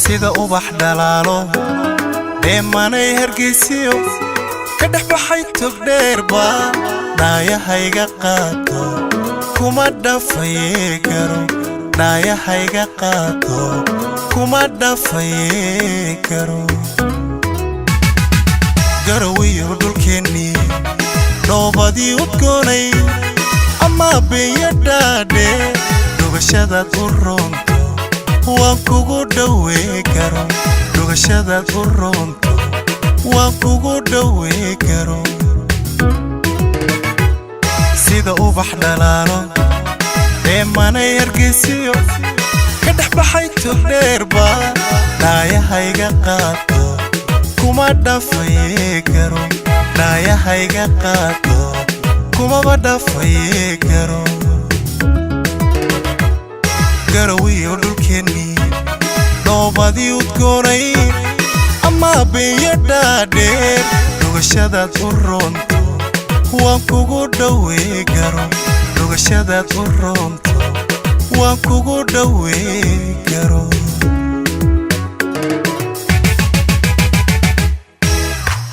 sida ubax dhalaalo deemanay hargeysiyo ka dhex baxay tog dheerba dhaayahayga qaato kuma dhafaye karo dhaayahayga qaato kuma dhafaye karo garawiyo dhulkeennii dhoobadii udgoonay ama biyadhaadhe dhugashadaad u roonto waan kugu dhawee karo dhugashadaad u roonto waan kugu dhawee karo sida ubax dhalaalo deemanay hargeysiyo ka dhex baxay tog dheerba dhaayahayga qaato kuma dhafaye karo dhaayahayga qaato kumaba dhafaye karo garawiyo dhulkeennii dhoobadii udgoonay ama biyadhaadheer dhugashadaad u roonto waan kugu dhawee karo dhugashadaad u roonto waan kugu dhawee karo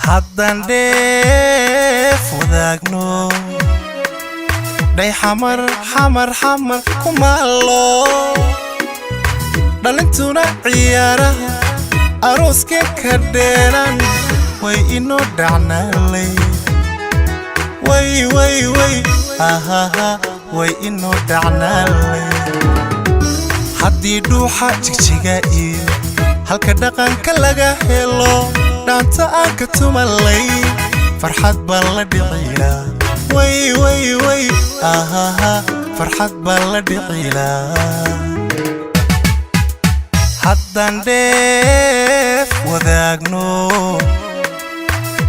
haddaan dheef wadaagno day xamar xamar xamar kumaalo dhalintuna ciyaaraha arooska ka dheeran way inoo dhacnaalay way ahaha way inoo dhacnaalay haddii dhuuxa jigjiga iyo halka dhaqanka laga helo dhaanta aan ka tumalay farxad baa la dhicilaa way ahaha farxad baa la dhicilaa haddaan dheef wadaagno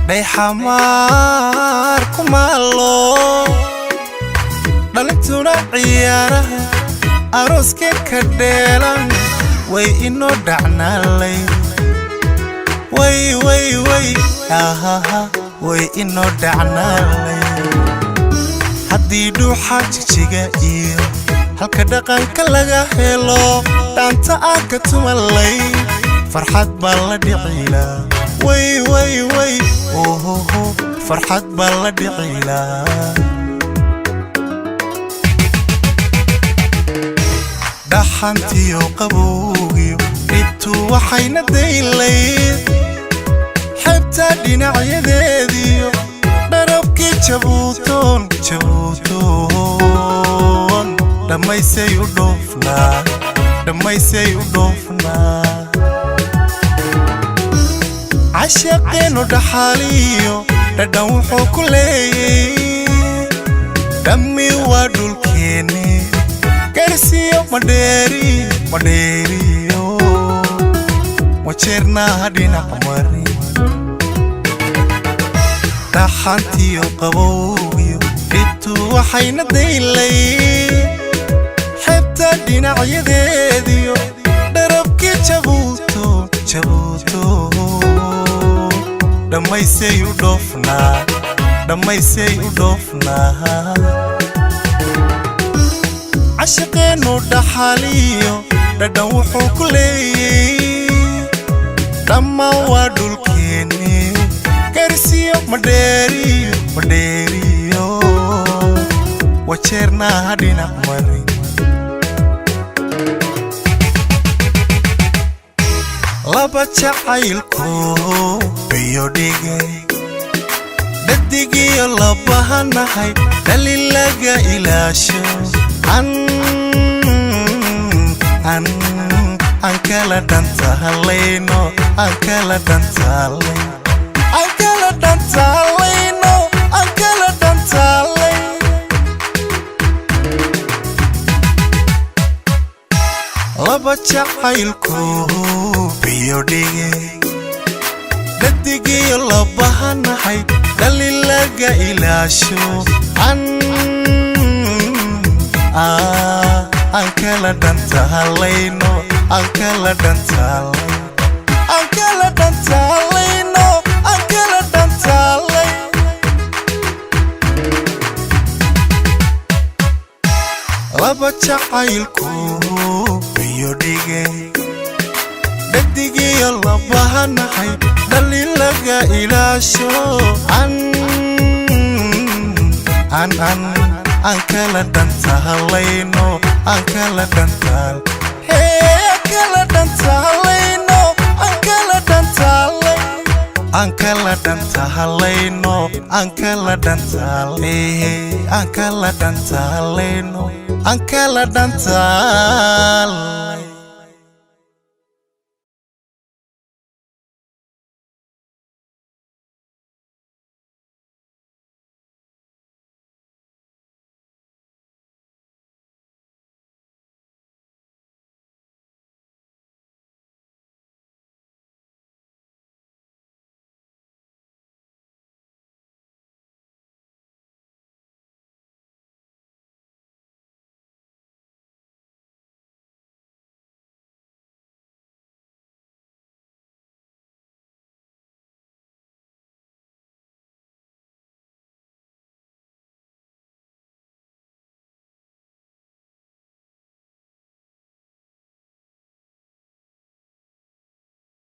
day xamaar kumaalo dhalintuna ciyaaraha arooska ka dheelan way inoo dhacnaalay way ahaha way inoo dhacnaalay haddii dhuuxa jigjiga iyo halka dhaqanka laga helo dhaanta aan ka tumalay farxad baa la dhicilaa way ohoho farxad baa la dhicilaa dhaxantiyo qabowgiyo dhibtu waxayna daylayd xebta dhinacyadeediyo dharabkii jabuutoon dhammaysay u dhoofnaa cashaqeenu dhaxaaliyo dhadhan wuxuu ku leeyay dhammi waa dhulkeeni garsiyo madheeriyo wajeernaaha dhinac mari dhaxantiyo qabowgiyo dhibtu waxayna daylay xebta dhinacyadeediyo dharabkii jabuuto dhammaysay u dhoofnaa cashaqeenu dhaxaaliyo dhadhan wuxuu ku leeyay dhammaan waa dhulkeeni garsiyo madheeriyo wajeernaaha dhinac mari laba jacaylku biyo dhigay dhadigiyo labahanahay dhalin laga ilaasho aan kala dhantaalayno aan kala dhantaalay laba jacaylku biyo dhige dhadigiyo labahanahay dhalin laga ilaasho aan kala dhantahalayno aan kala dhantahalayno aan kala dhantahalay laba jacaylku biyo dhige dhadigiyo labahanahay dhalin laga ilaasho aan kala dhantahalayno aan kala dhantahalayno aan kala dhantahalayno aan kala dhantahalayno aan kala dhantahalayno aan kala dhantahalayno